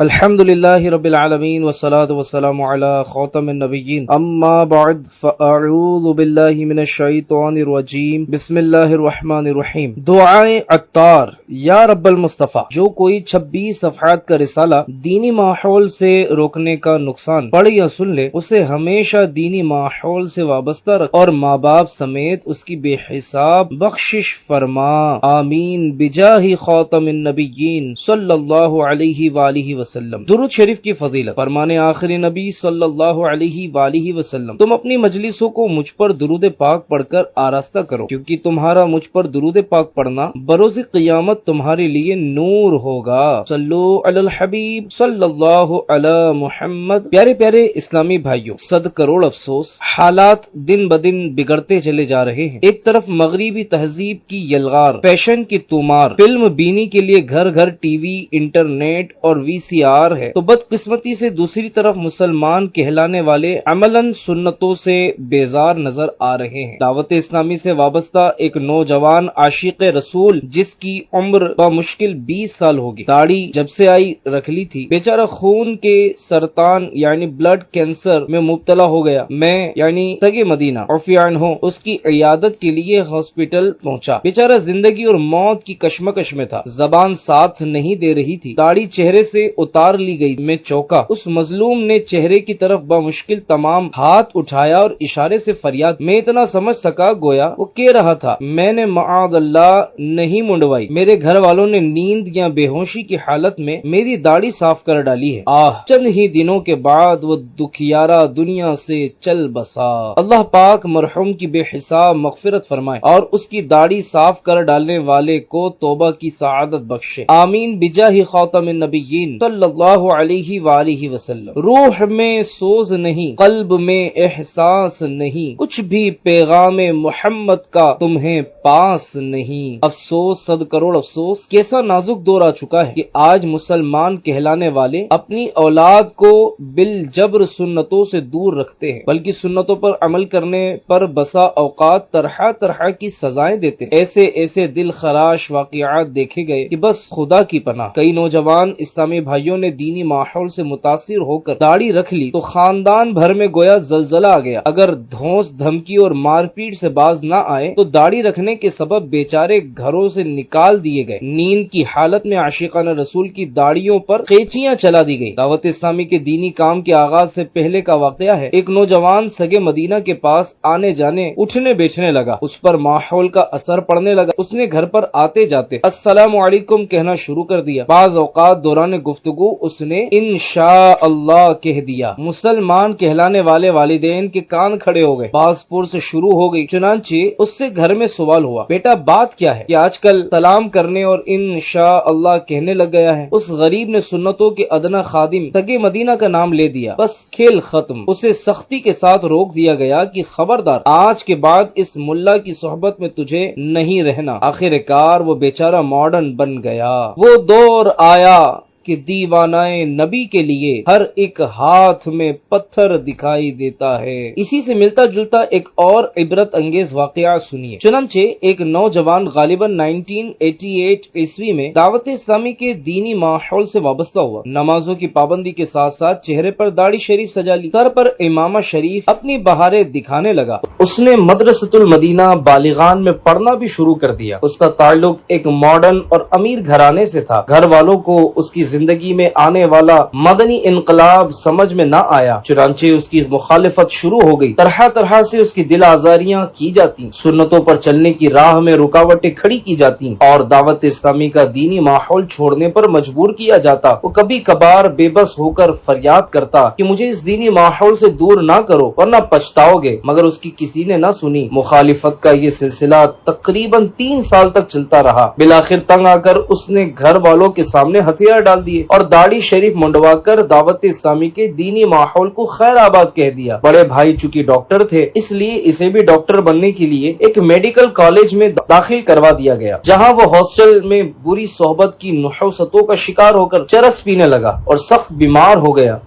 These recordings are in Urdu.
الحمدللہ رب العالمین والصلاة والسلام علی خاتم النبیین اما بعد فاعوذ باللہ من الشیطان الرجیم بسم اللہ الرحمن الرحیم۔ دعائے عطار یا رب المصطفیٰ۔ جو کوئی 26 صفحات کا رسالہ دینی ماحول سے روکنے کا نقصان پڑھ یا سن لے، اسے ہمیشہ دینی ماحول سے وابستہ رکھ اور ماں باپ سمیت اس کی بے حساب بخشش فرما، آمین بجاہ خاتم النبیین صلی اللہ علیہ وآلہ وسلم۔ درود شریف کی فضیلت۔ فرمان آخری نبی صلی اللہ علیہ وآلہ وسلم، تم اپنی مجلسوں کو مجھ پر درود پاک پڑھ کر آراستہ کرو، کیونکہ تمہارا مجھ پر درود پاک پڑھنا بروز قیامت تمہارے لیے نور ہوگا۔ صلو علی الحبیب صلی اللہ علی محمد۔ پیارے پیارے اسلامی بھائیوں، 100 کروڑ افسوس، حالات دن بدن بگڑتے چلے جا رہے ہیں۔ ایک طرف مغربی تہذیب کی یلغار، فیشن کی تومار، فلم بینی کے لیے گھر گھر ٹی وی، انٹرنیٹ اور VCR ہے، تو بدقسمتی سے دوسری طرف مسلمان کہلانے والے عملاً سنتوں سے بیزار نظر آ رہے ہیں۔ دعوت اسلامی سے وابستہ ایک نوجوان عاشق رسول جس کی عمر بمشکل 20 سال ہوگی، داڑھی جب سے آئی رکھ لی تھی، بیچارہ خون کے سرطان یعنی بلڈ کینسر میں مبتلا ہو گیا۔ میں یعنی سگے مدینہ عفیان ہوں اس کی عیادت کے لیے ہاسپٹل پہنچا۔ بیچارہ زندگی اور موت کی کشمکش میں تھا، زبان ساتھ نہیں دے رہی تھی، داڑھی چہرے سے اتار لی گئی۔ میں چوکا۔ اس مظلوم نے چہرے کی طرف بمشکل تمام ہاتھ اٹھایا اور اشارے سے فریاد۔ میں اتنا سمجھ سکا گویا وہ کہہ رہا تھا، میں نے معاذ اللہ نہیں منڈوائی، میرے گھر والوں نے نیند یا بے ہوشی کی حالت میں میری داڑھی صاف کر ڈالی ہے۔ چند ہی دنوں کے بعد وہ دکھیارا دنیا سے چل بسا۔ اللہ پاک مرحوم کی بے حساب مغفرت فرمائے اور اس کی داڑھی صاف کر ڈالنے والے کو توبہ کی سعادت بخشے، آمین بجاہ خاتم النبیین صلی اللہ علیہ وآلہ وسلم۔ روح میں سوز نہیں، قلب میں احساس نہیں، کچھ بھی پیغام محمد کا تمہیں پاس نہیں۔ افسوس، 100 کروڑ افسوس، کیسا نازک دور آ چکا ہے کہ آج مسلمان کہلانے والے اپنی اولاد کو بالجبر سنتوں سے دور رکھتے ہیں، بلکہ سنتوں پر عمل کرنے پر بسا اوقات طرح طرح کی سزائیں دیتے ہیں۔ ایسے ایسے دل خراش واقعات دیکھے گئے کہ بس خدا کی پناہ۔ کئی نوجوان اسلامی بھائیوں نے دینی ماحول سے متاثر ہو کر داڑھی رکھ لی تو خاندان بھر میں گویا زلزلہ آ گیا۔ اگر دھونس دھمکی اور مار پیٹ سے باز نہ آئے تو داڑھی رکھنے کے سبب بیچارے گھروں سے نکال دیے گئے۔ نیند کی حالت میں عاشقان رسول کی داڑھیوں پر قینچیاں چلا دی گئی۔ دعوت اسلامی کے دینی کام کے آغاز سے پہلے کا واقعہ ہے۔ ایک نوجوان سگے مدینہ کے پاس آنے جانے اٹھنے بیٹھنے لگا، اس پر ماحول کا اثر پڑنے لگا۔ اس نے گھر پر آتے جاتے السلام علیکم کہنا شروع کر دیا۔ بعض اوقات دوران گفتگو اس نے انشاءاللہ کہہ دیا۔ مسلمان کہلانے والے والدین کے کان کھڑے ہو گئے، باز پرس شروع ہو گئی۔ چنانچہ اس سے گھر میں سوال ہوا، بیٹا بات کیا ہے کہ آج کل سلام کرنے اور انشاءاللہ کہنے لگ گیا ہے؟ اس غریب نے سنتوں کے ادنا خادم سگے مدینہ کا نام لے دیا۔ بس کھیل ختم۔ اسے سختی کے ساتھ روک دیا گیا کہ خبردار، آج کے بعد اس ملا کی صحبت میں تجھے نہیں رہنا۔ آخر کار وہ بیچارہ ماڈرن بن گیا۔ وہ دور آیا کہ دیوانائے نبی کے لیے ہر ایک ہاتھ میں پتھر دکھائی دیتا ہے۔ اسی سے ملتا جلتا ایک اور عبرت انگیز واقعہ سنیے۔ چنانچہ ایک نوجوان غالباً 1988 عیسوی میں دعوت اسلامی کے دینی ماحول سے وابستہ ہوا۔ نمازوں کی پابندی کے ساتھ ساتھ چہرے پر داڑھی شریف سجا لی، سر پر امامہ شریف، اپنی بہاریں دکھانے لگا۔ اس نے مدرسۃ المدینہ بالغان میں پڑھنا بھی شروع کر دیا۔ اس کا تعلق ایک ماڈرن اور امیر گھرانے سے تھا۔ گھر والوں کو اس کی زندگی میں آنے والا مدنی انقلاب سمجھ میں نہ آیا، چنانچہ اس کی مخالفت شروع ہو گئی۔ طرح طرح سے اس کی دل آزاریاں کی جاتی، سنتوں پر چلنے کی راہ میں رکاوٹیں کھڑی کی جاتی اور دعوت اسلامی کا دینی ماحول چھوڑنے پر مجبور کیا جاتا۔ وہ کبھی کبھار بے بس ہو کر فریاد کرتا کہ مجھے اس دینی ماحول سے دور نہ کرو ورنہ پچھتاؤ گے، مگر اس کی کسی نے نہ سنی۔ مخالفت کا یہ سلسلہ تقریباً 3 سال تک چلتا رہا۔ بالآخر تنگ آ کر اس نے گھر والوں کے سامنے ہتھیار ڈال دیے اور داڑھی شریف منڈوا کر دعوت اسلامی کے دینی ماحول کو خیر آباد کہہ دیا۔ بڑے بھائی چونکہ ڈاکٹر تھے، اس لیے اسے بھی ڈاکٹر بننے کے لیے ایک میڈیکل کالج میں داخل کروا دیا گیا، جہاں وہ ہاسٹل میں بری صحبت کی نحوستوں کا شکار ہو کر چرس پینے لگا اور سخت بیمار ہو گیا۔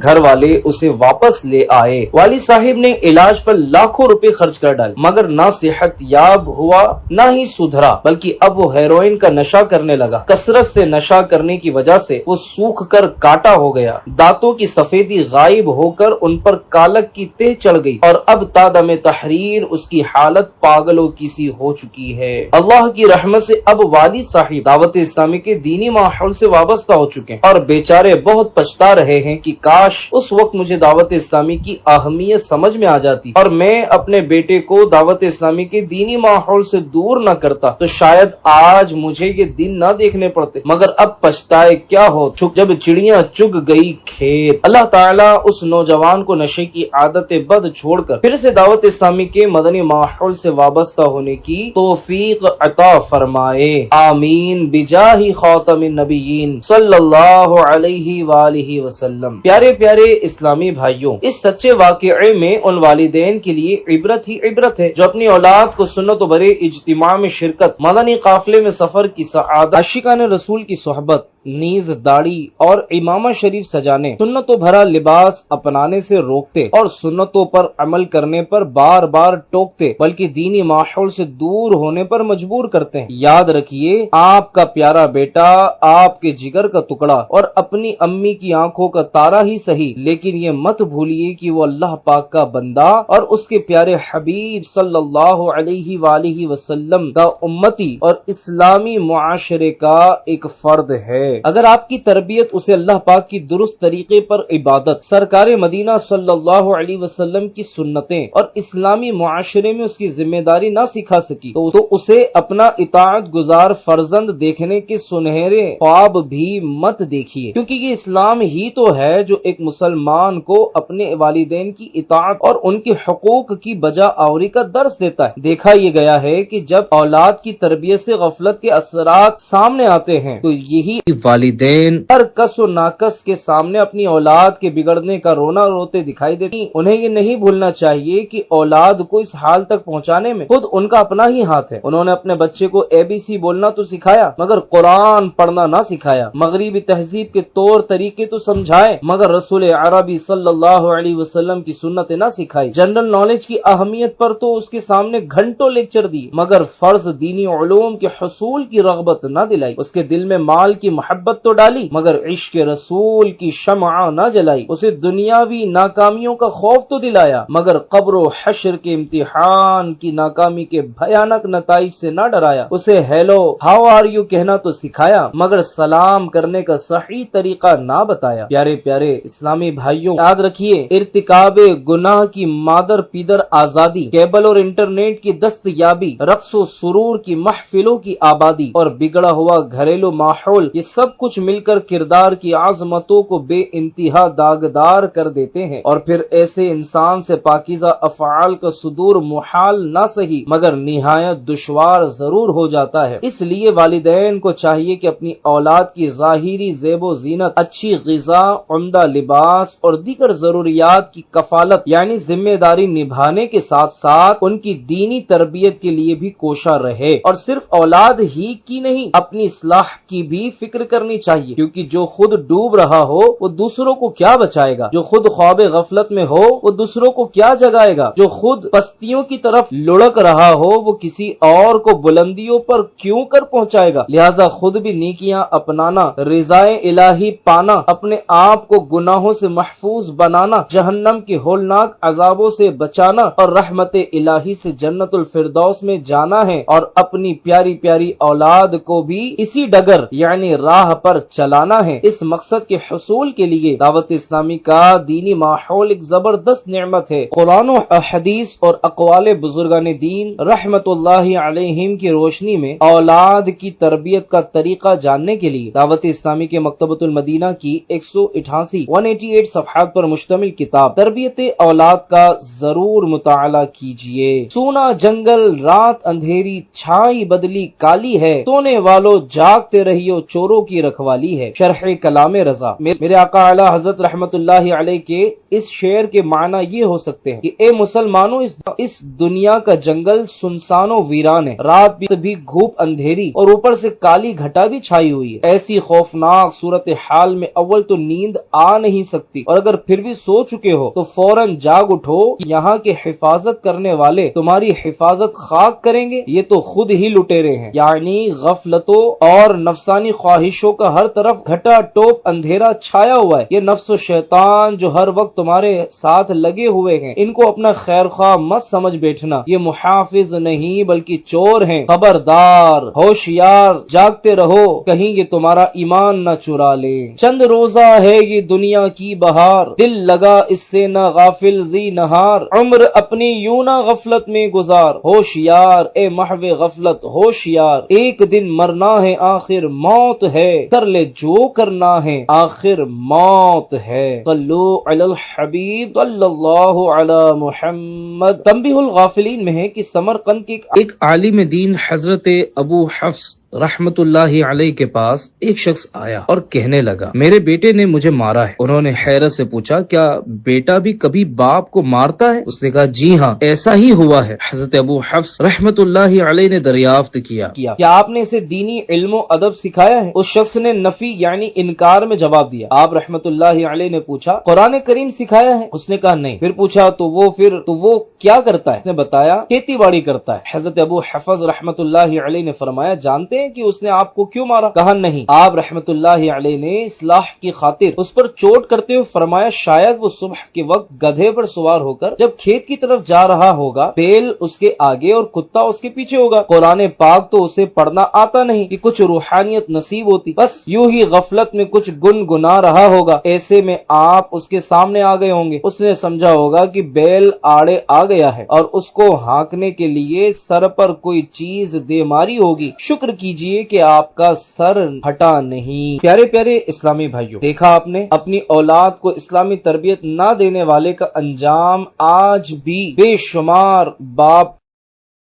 گھر والے اسے واپس لے آئے۔ والد صاحب نے علاج پر لاکھوں روپے خرچ کر ڈالے مگر نہ صحت یاب ہوا نہ ہی سدھرا، بلکہ اب وہ ہیروئن کا نشہ کرنے لگا۔ کثرت سے نشہ کرنے کی وجہ سے وہ سوکھ کر کاٹا ہو گیا، دانتوں کی سفیدی غائب ہو کر ان پر کالک کی تہ چڑھ گئی اور اب تادم تحریر اس کی حالت پاگلوں کی سی ہو چکی ہے۔ اللہ کی رحمت سے اب والد صاحب دعوت اسلامی کے دینی ماحول سے وابستہ ہو چکے ہیں اور بیچارے بہت پچھتا رہے ہیں کہ کاش اس وقت مجھے دعوت اسلامی کی اہمیت سمجھ میں آ جاتی اور میں اپنے بیٹے کو دعوت اسلامی کے دینی ماحول سے دور نہ کرتا تو شاید آج مجھے یہ دن نہ دیکھنے پڑتے، مگر اب پچھتائے کیا ہو جب چڑیاں چگ گئی کھیت۔ اللہ تعالیٰ اس نوجوان کو نشے کی عادت بد چھوڑ کر پھر سے دعوت اسلامی کے مدنی ماحول سے وابستہ ہونے کی توفیق عطا فرمائے، آمین بجاہ خاتم النبیین صلی اللہ علیہ وآلہ وسلم۔ پیارے پیارے اسلامی بھائیوں، اس سچے واقعے میں ان والدین کے لیے عبرت ہی عبرت ہے جو اپنی اولاد کو سنت و برے اجتماع میں شرکت، مدنی قافلے میں سفر کی سعادت، عاشقان رسول کی صحبت، نیز داڑھی اور امامہ شریف سجانے، سنتوں بھرا لباس اپنانے سے روکتے اور سنتوں پر عمل کرنے پر بار بار ٹوکتے بلکہ دینی ماحول سے دور ہونے پر مجبور کرتے ہیں۔ یاد رکھیے، آپ کا پیارا بیٹا آپ کے جگر کا ٹکڑا اور اپنی امی کی آنکھوں کا تارا ہی صحیح، لیکن یہ مت بھولیے کہ وہ اللہ پاک کا بندہ اور اس کے پیارے حبیب صلی اللہ علیہ وآلہ وسلم کا امتی اور اسلامی معاشرے کا ایک فرد ہے۔ اگر آپ کی تربیت اسے اللہ پاک کی درست طریقے پر عبادت، سرکار مدینہ صلی اللہ علیہ وسلم کی سنتیں اور اسلامی معاشرے میں اس کی ذمہ داری نہ سکھا سکی تو اسے اپنا اطاعت گزار فرزند دیکھنے کے سنہرے خواب بھی مت دیکھیے، کیونکہ یہ اسلام ہی تو ہے جو ایک مسلمان کو اپنے والدین کی اطاعت اور ان کے حقوق کی بجا آوری کا درس دیتا ہے۔ دیکھا یہ گیا ہے کہ جب اولاد کی تربیت سے غفلت کے اثرات سامنے آتے ہیں تو یہی والدین ہر کس و ناکس کے سامنے اپنی اولاد کے بگڑنے کا رونا روتے دکھائی دیتی۔ انہیں یہ نہیں بھولنا چاہیے کہ اولاد کو اس حال تک پہنچانے میں خود ان کا اپنا ہی ہاتھ ہے۔ انہوں نے اپنے بچے کو ABC بولنا تو سکھایا مگر قرآن پڑھنا نہ سکھایا، مغربی تہذیب کے طور طریقے تو سمجھائے مگر رسول عربی صلی اللہ علیہ وسلم کی سنتیں نہ سکھائی، جنرل نالج کی اہمیت پر تو اس کے سامنے گھنٹوں لیکچر دی مگر فرض دینی علوم کے حصول کی رغبت نہ دلائی، اس کے دل میں مال کی محبت تو ڈالی مگر عشق رسول کی شمع نہ جلائی، اسے دنیاوی ناکامیوں کا خوف تو دلایا مگر قبر و حشر کے امتحان کی ناکامی کے بھیانک نتائج سے نہ ڈرایا، اسے ہیلو ہاؤ آر یو کہنا تو سکھایا مگر سلام کرنے کا صحیح طریقہ نہ بتایا۔ پیارے پیارے اسلامی بھائیوں، یاد رکھیے، ارتکاب گناہ کی مادر پیدر آزادی، کیبل اور انٹرنیٹ کی دستیابی، رقص و سرور کی محفلوں کی آبادی اور بگڑا ہوا گھریلو ماحول، یہ سب کچھ مل کر کردار کی عظمتوں کو بے انتہا داغدار کر دیتے ہیں اور پھر ایسے انسان سے پاکیزہ افعال کا صدور محال نہ سہی مگر نہایت دشوار ضرور ہو جاتا ہے۔ اس لیے والدین کو چاہیے کہ اپنی اولاد کی ظاہری زیب و زینت، اچھی غذا، عمدہ لباس اور دیگر ضروریات کی کفالت یعنی ذمہ داری نبھانے کے ساتھ ساتھ ان کی دینی تربیت کے لیے بھی کوشاں رہے اور صرف اولاد ہی کی نہیں اپنی اصلاح کی بھی فکر کرنی چاہیے، کیونکہ جو خود ڈوب رہا ہو وہ دوسروں کو کیا بچائے گا، جو خود خواب غفلت میں ہو وہ دوسروں کو کیا جگائے گا، جو خود پستیوں کی طرف لڑک رہا ہو وہ کسی اور کو بلندیوں پر کیوں کر پہنچائے گا۔ لہذا خود بھی نیکیاں اپنانا، رضائے الہی پانا، اپنے آپ کو گناہوں سے محفوظ بنانا، جہنم کے ہولناک عذابوں سے بچانا اور رحمت الہی سے جنت الفردوس میں جانا ہے اور اپنی پیاری پیاری اولاد کو بھی اسی ڈگر یعنی راہ پر چلانا ہے۔ اس مقصد کے حصول کے لیے دعوت اسلامی کا دینی ماحول ایک زبردست نعمت ہے۔ قرآن و حدیث اور اقوال بزرگان دین رحمت اللہ علیہم کی روشنی میں اولاد کی تربیت کا طریقہ جاننے کے لیے دعوت اسلامی کے مکتبۃ المدینہ کی 188 صفحات پر مشتمل کتاب تربیت اولاد کا ضرور مطالعہ کیجیے۔ سونا جنگل رات اندھیری چھائی بدلی کالی ہے، سونے والو جاگتے رہیو چوروں کی رکھوالی ہے۔ شرح کلام رضا، میرے آقا اعلی حضرت رحمت اللہ علیہ کے اس شعر کے معنی یہ ہو سکتے ہیں کہ اے مسلمانوں، اس دنیا کا جنگل سنسان و ویران ہے، رات بھی گھوپ اندھیری اور اوپر سے کالی گھٹا بھی چھائی ہوئی ہے۔ ایسی خوفناک صورتحال میں اول تو نیند آ نہیں سکتی، اور اگر پھر بھی سو چکے ہو تو فوراً جاگ اٹھو، یہاں کے حفاظت کرنے والے تمہاری حفاظت خاک کریں گے، یہ تو خود ہی لٹیرے ہیں۔ یعنی غفلتوں اور نفسانی خواہشوں کا ہر طرف گھٹا ٹوپ اندھیرا چھایا ہوا ہے۔ یہ نفس و شیطان جو ہر وقت تمہارے ساتھ لگے ہوئے ہیں، ان کو اپنا خیر خواہ مت سمجھ بیٹھنا، یہ محافظ نہیں بلکہ چور ہیں۔ خبردار، ہوشیار، جاگتے رہو، کہیں یہ تمہارا ایمان نہ چرا لے۔ چند روزہ ہے یہ دنیا کی بہار، دل لگا اس سے نہ غافل زی نہار، عمر اپنی یوں نہ غفلت میں گزار، ہوشیار اے محو غفلت ہوشیار، ایک دن مرنا ہے آخر موت ہے، کر لے جو کرنا ہے آخر موت ہے۔ صلو علی الحبیب صلی اللہ علی محمد۔ تنبیہ الغافلین میں ہے کہ سمرقند کے ایک عالم دین حضرت ابو حفص رحمت اللہ علیہ کے پاس ایک شخص آیا اور کہنے لگا، میرے بیٹے نے مجھے مارا ہے۔ انہوں نے حیرت سے پوچھا، کیا بیٹا بھی کبھی باپ کو مارتا ہے؟ اس نے کہا، جی ہاں، ایسا ہی ہوا ہے۔ حضرت ابو حفص رحمت اللہ علیہ نے دریافت کیا آپ نے اسے دینی علم و ادب سکھایا ہے؟ اس شخص نے نفی یعنی انکار میں جواب دیا۔ آپ رحمت اللہ علیہ نے پوچھا، قرآن کریم سکھایا ہے؟ اس نے کہا نہیں۔ پھر پوچھا، تو وہ کیا کرتا ہے؟ اس نے بتایا، کھیتی باڑی کرتا ہے۔ حضرت ابو حفص رحمت اللہ علیہ نے فرمایا، جانتے ہیں کہ اس نے آپ کو کیوں مارا؟ کہا نہیں۔ آپ رحمت اللہ علیہ نے اصلاح کی خاطر اس پر چوٹ کرتے ہوئے فرمایا، شاید وہ صبح کے وقت گدھے پر سوار ہو کر جب کھیت کی طرف جا رہا ہوگا، بیل اس کے آگے اور کتا اس کے پیچھے ہوگا۔ قرآن پاک تو اسے پڑھنا آتا نہیں کہ کچھ روحانیت نصیب ہوتی، بس یوں ہی غفلت میں کچھ گنگنا رہا ہوگا۔ ایسے میں آپ اس کے سامنے آ گئے ہوں گے، اس نے سمجھا ہوگا کہ بیل آڑے آ گیا ہے اور اس کو ہانکنے کے لیے سر پر کوئی چیز دے ماری ہوگی۔ شکر کیجئے کہ آپ کا سر ہٹا نہیں۔ پیارے پیارے اسلامی بھائیوں، دیکھا آپ نے، اپنی اولاد کو اسلامی تربیت نہ دینے والے کا انجام آج بھی بے شمار باپ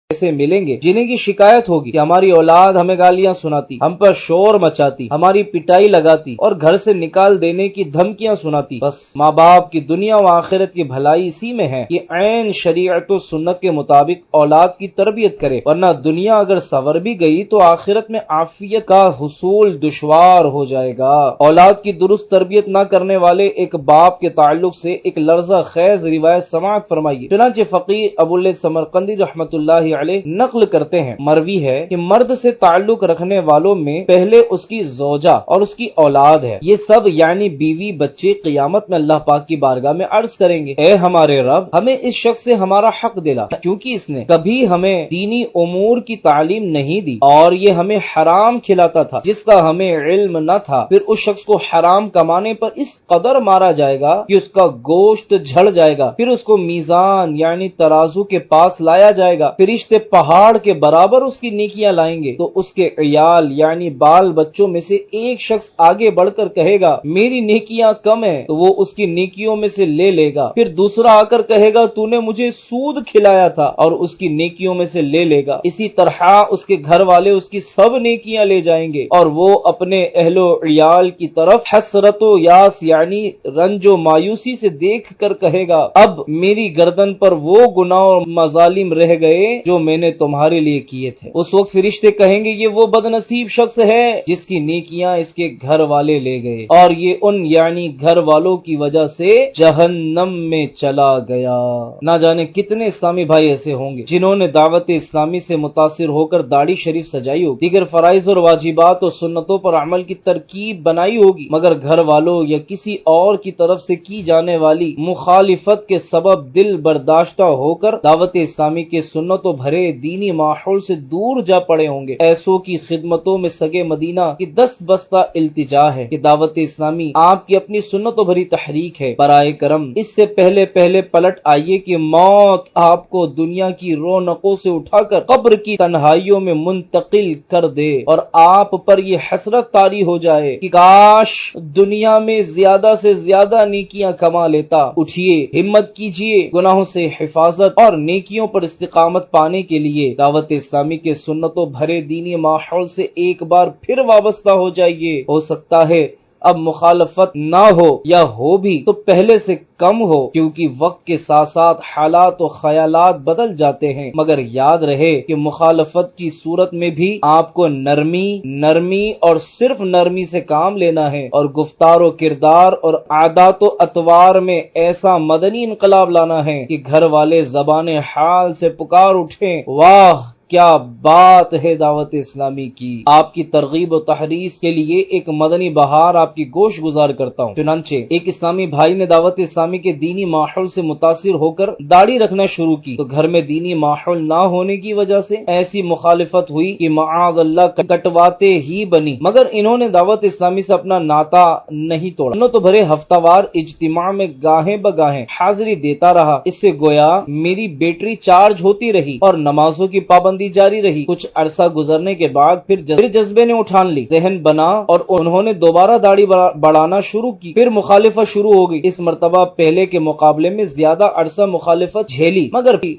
ایسے ملیں گے جنہیں کی شکایت ہوگی کہ ہماری اولاد ہمیں گالیاں سناتی، ہم پر شور مچاتی، ہماری پٹائی لگاتی اور گھر سے نکال دینے کی دھمکیاں سناتی۔ بس ماں باپ کی دنیا و آخرت کی بھلائی اسی میں ہے کہ عین شریعت و سنت کے مطابق اولاد کی تربیت کرے، ورنہ دنیا اگر سنور بھی گئی تو آخرت میں عافیت کا حصول دشوار ہو جائے گا۔ اولاد کی درست تربیت نہ کرنے والے ایک باپ کے تعلق سے ایک لرزہ خیز روایت سماعت فرمائیے۔ چنانچہ فقیہ ابواللہ سمرقندی رحمت اللہ علیہ نقل کرتے ہیں، مروی ہے کہ مرد سے تعلق رکھنے والوں میں پہلے اس کی زوجہ اور اس کی اولاد ہے، یہ سب یعنی بیوی بچے قیامت میں اللہ پاک کی بارگاہ میں عرض کریں گے، اے ہمارے رب، ہمیں اس شخص سے ہمارا حق دلا، کیونکہ اس نے کبھی ہمیں دینی امور کی تعلیم نہیں دی اور یہ ہمیں حرام کھلاتا تھا جس کا ہمیں علم نہ تھا۔ پھر اس شخص کو حرام کمانے پر اس قدر مارا جائے گا کہ اس کا گوشت جھڑ جائے گا، پھر اس کو میزان یعنی ترازو کے پاس لایا جائے گا، فرشتے پہاڑ کے برابر اس کی نیکیاں لائیں گے، تو اس کے عیال یعنی بال بچوں میں سے ایک شخص آگے بڑھ کر کہے گا، میری نیکیاں کم ہیں، تو وہ اس کی نیکیوں میں سے لے لے گا۔ پھر دوسرا آ کر کہے گا، تو نے مجھے سود کھلایا تھا، اور اس کی نیکیوں میں سے لے لے گا۔ اسی طرح اس کے گھر والے اس کی سب نیکیاں لے جائیں گے، اور وہ اپنے اہل و عیال کی طرف حسرت و یاس یعنی رنج و مایوسی سے دیکھ کر کہے گا، اب میری گردن پر وہ گناہ اور مظالم رہ گئے جو میں نے تمہارے لیے کیے تھے۔ اس وقت فرشتے کہیں گے، یہ وہ بد نصیب شخص ہے جس کی نیکیاں اس کے گھر والے لے گئے، اور یہ ان یعنی گھر والوں کی وجہ سے جہنم میں چلا گیا۔ نہ جانے کتنے اسلامی بھائی ایسے ہوں گے جنہوں نے دعوت اسلامی سے متاثر ہو کر داڑھی شریف سجائی ہوگی، دیگر فرائض اور واجبات اور سنتوں پر عمل کی ترکیب بنائی ہوگی، مگر گھر والوں یا کسی اور کی طرف سے کی جانے والی مخالفت کے سبب دل برداشتہ ہو کر دعوت اسلامی کے سنتوں بھرے دینی ماحول سے دور جا پڑے ہوں گے۔ ایسوں کی خدمتوں میں سگے مدینہ کی دست بستہ التجا ہے کہ دعوت اسلامی آپ کی اپنی سنتوں بھری تحریک ہے، برائے کرم اس سے پہلے پلٹ آئیے کہ موت آپ کو دنیا کی رونقوں سے اٹھا کر قبر کی تنہائیوں میں منتقل کر دے اور آپ پر یہ حسرت طاری ہو جائے کہ کاش دنیا میں زیادہ سے زیادہ نیکیاں کما لیتا۔ اٹھیے، ہمت کیجیے، گناہوں سے حفاظت اور نیکیوں پر استقامت پانے منڈوانے کے لیے دعوت اسلامی کے سنتوں بھرے دینی ماحول سے ایک بار پھر وابستہ ہو جائیے۔ ہو سکتا ہے اب مخالفت نہ ہو یا ہو بھی تو پہلے سے کم ہو، کیونکہ وقت کے ساتھ ساتھ حالات و خیالات بدل جاتے ہیں، مگر یاد رہے کہ مخالفت کی صورت میں بھی آپ کو نرمی اور صرف نرمی سے کام لینا ہے، اور گفتار و کردار اور عادات و اطوار میں ایسا مدنی انقلاب لانا ہے کہ گھر والے زبان حال سے پکار اٹھیں، واہ کیا بات ہے دعوت اسلامی کی۔ آپ کی ترغیب و تحریض کے لیے ایک مدنی بہار آپ کی گوش گزار کرتا ہوں۔ چنانچہ ایک اسلامی بھائی نے دعوت اسلامی کے دینی ماحول سے متاثر ہو کر داڑھی رکھنا شروع کی، تو گھر میں دینی ماحول نہ ہونے کی وجہ سے ایسی مخالفت ہوئی کہ معاذ اللہ کٹواتے ہی بنی، مگر انہوں نے دعوت اسلامی سے اپنا ناطا نہیں توڑا۔ سنتوں بھرے ہفتہ وار اجتماع میں گاہیں بگاہیں حاضری دیتا رہا، اس سے گویا میری بیٹری چارج ہوتی رہی اور نمازوں کی پابندی جاری رہی۔ کچھ عرصہ گزرنے کے بعد پھر جذبے نے اٹھان لی، ذہن بنا اور انہوں نے دوبارہ داڑھی بڑھانا شروع کی۔ پھر مخالفت شروع ہو گئی، اس مرتبہ پہلے کے مقابلے میں زیادہ عرصہ مخالفت جھیلی،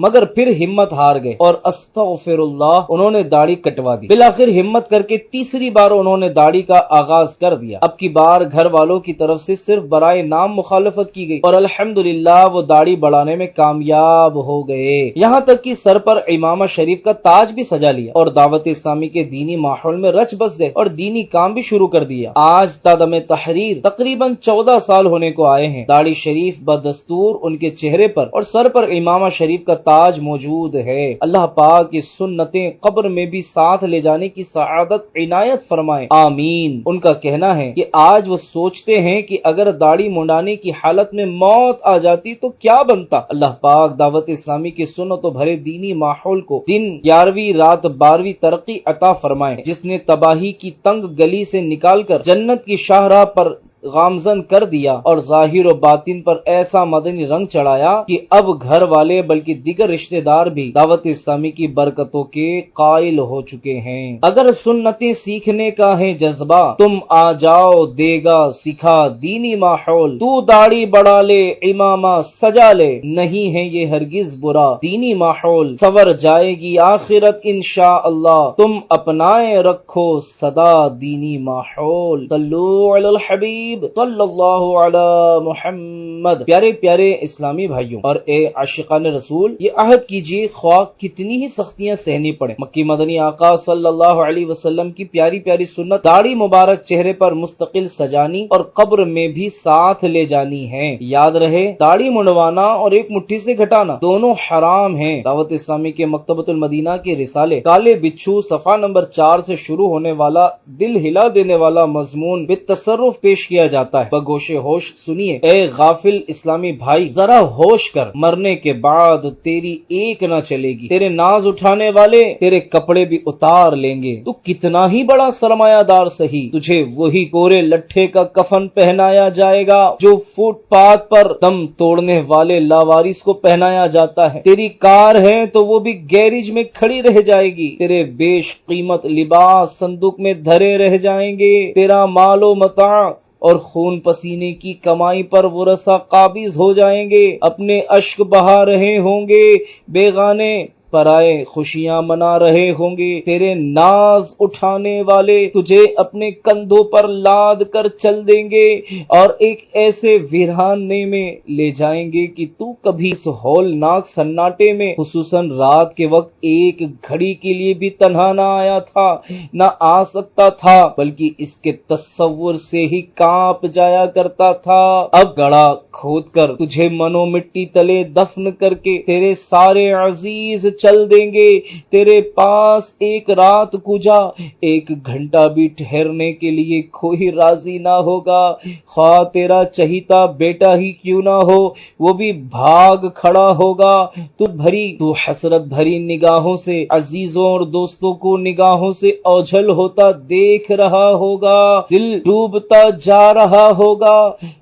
مگر پھر ہمت ہار گئے اور استغفر اللہ انہوں نے داڑھی کٹوا دی۔ بالآخر ہمت کر کے تیسری بار انہوں نے داڑھی کا آغاز کر دیا۔ اب کی بار گھر والوں کی طرف سے صرف برائے نام مخالفت کی گئی اور الحمدللہ وہ داڑھی بڑھانے میں کامیاب ہو گئے، یہاں تک کہ سر پر امامہ شریف کا تاج بھی سجا لیا اور دعوت اسلامی کے دینی ماحول میں رچ بس گئے اور دینی کام بھی شروع کر دیا۔ آج تادم تحریر تقریباً 14 سال ہونے کو آئے ہیں۔ داڑھی شریف بدستور ان کے چہرے پر اور سر پر امامہ شریف کا تاج موجود ہے۔ اللہ پاک کی سنتیں قبر میں بھی ساتھ لے جانے کی سعادت عنایت فرمائے، آمین۔ ان کا کہنا ہے کہ آج وہ سوچتے ہیں کہ اگر داڑھی منڈانے کی حالت میں موت آ جاتی تو کیا بنتا۔ اللہ پاک دعوت اسلامی کی سنتوں بھرے دینی ماحول کو دن 11ویں رات 12ویں ترقی عطا فرمائے، جس نے تباہی کی تنگ گلی سے نکال کر جنت کی شاہراہ پر گامزن کر دیا اور ظاہر و باطن پر ایسا مدنی رنگ چڑھایا کہ اب گھر والے بلکہ دیگر رشتہ دار بھی دعوت اسلامی کی برکتوں کے قائل ہو چکے ہیں۔ اگر سنتیں سیکھنے کا ہے جذبہ تم آ جاؤ دے گا سکھا دینی ماحول، تو داڑھی بڑھا لے امامہ سجا لے، نہیں ہے یہ ہرگز برا دینی ماحول، سور جائے گی آخرت انشاءاللہ، تم اپنائے رکھو صدا دینی ماحول۔ صلو علی الحبیب صلی اللہ علی محمد۔ پیارے پیارے اسلامی بھائیوں اور اے عاشقان رسول، یہ عہد کیجئے خواہ کتنی ہی سختیاں سہنی پڑے، مکی مدنی آقا صلی اللہ علیہ وسلم کی پیاری پیاری سنت داڑھی مبارک چہرے پر مستقل سجانی اور قبر میں بھی ساتھ لے جانی ہے۔ یاد رہے داڑھی منڈوانا اور ایک مٹھی سے گھٹانا دونوں حرام ہیں۔ دعوت اسلامی کے مکتبۃ المدینہ کے رسالے کالے بچھو صفحہ نمبر 4 سے شروع ہونے والا دل ہلا دینے والا مضمون بالتصرف پیش کیا جاتا ہے۔ بگوش ہوش سنیے، اے غافل اسلامی بھائی، ذرا ہوش کر، مرنے کے بعد تیری ایک نہ چلے گی، تیرے ناز اٹھانے والے تیرے کپڑے بھی اتار لیں گے، تو کتنا ہی بڑا سرمایہ دار سہی، تجھے وہی کورے لٹھے کا کفن پہنایا جائے گا جو فٹ پاتھ پر دم توڑنے والے لاوارث کو پہنایا جاتا ہے، تیری کار ہے تو وہ بھی گیریج میں کھڑی رہ جائے گی، تیرے بیش قیمت لباس صندوق میں دھرے رہ جائیں گے، تیرا مال و متاع اور خون پسینے کی کمائی پر ورثہ قابض ہو جائیں گے، اپنے اشک بہا رہے ہوں گے، بیگانے پرائے خوشیاں منا رہے ہوں گے، تیرے ناز اٹھانے والے تجھے اپنے کندھوں پر لاد کر چل دیں گے اور ایک ایسے ویرانے میں لے جائیں گے کہ تو کبھی اس ہولناک سناٹے میں خصوصاً رات کے وقت ایک گھڑی کے لیے بھی تنہا نہ آیا تھا، نہ آ سکتا تھا، بلکہ اس کے تصور سے ہی کانپ جایا کرتا تھا۔ اب گڑھا کھود کر تجھے منو مٹی تلے دفن کر کے تیرے سارے عزیز چل دیں گے، تیرے پاس ایک رات کجا ایک گھنٹہ بھی ٹھہرنے کے لیے کوئی راضی نہ ہوگا، خواہ تیرا چہیتا بیٹا ہی کیوں نہ ہو وہ بھی بھاگ کھڑا ہوگا، تو حسرت بھری نگاہوں سے عزیزوں اور دوستوں کو نگاہوں سے اوجھل ہوتا دیکھ رہا ہوگا، دل ڈوبتا جا رہا ہوگا۔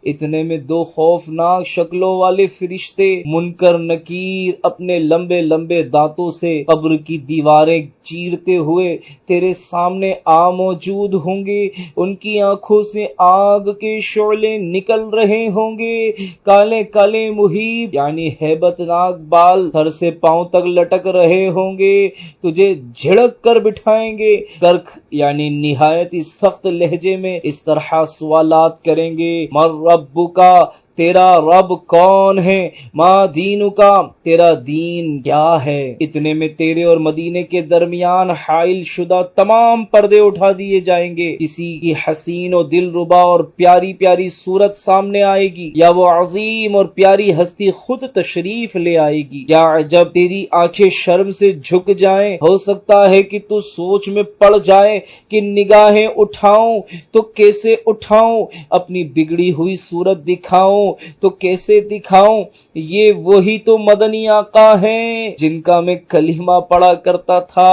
اتنے میں دو خوفناک شکلوں والے فرشتے منکر نکیر اپنے لمبے لمبے دانتوں ہاتھوں سے قبر کی دیواریں چیرتے ہوئے تیرے سامنے آ موجود ہوں گے، ان کی آنکھوں سے آگ کے شعلے نکل رہے ہوں گے، کالے کالے محیط یعنی ہیبت ناک بال سر سے پاؤں تک لٹک رہے ہوں گے، تجھے جھڑک کر بٹھائیں گے، کرخ یعنی نہایت ہی سخت لہجے میں اس طرح سوالات کریں گے، من ربکا، تیرا رب کون ہے، ما دینو کا، تیرا دین کیا ہے۔ اتنے میں تیرے اور مدینے کے درمیان حائل شدہ تمام پردے اٹھا دیے جائیں گے، کسی کی حسین و دل ربا اور پیاری پیاری صورت سامنے آئے گی، یا وہ عظیم اور پیاری ہستی خود تشریف لے آئے گی، یا عجب تیری آنکھیں شرم سے جھک جائیں، ہو سکتا ہے کہ تو سوچ میں پڑ جائے کہ نگاہیں اٹھاؤں تو کیسے اٹھاؤں، اپنی بگڑی ہوئی صورت دکھاؤں تو کیسے دکھاؤں، یہ وہی تو مدنی آقا ہیں جن کا میں کلمہ پڑھا کرتا تھا،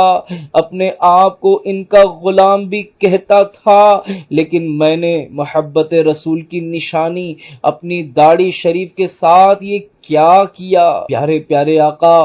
اپنے آپ کو ان کا غلام بھی کہتا تھا، لیکن میں نے محبت رسول کی نشانی اپنی داڑھی شریف کے ساتھ یہ کیا کیا۔ پیارے پیارے آقا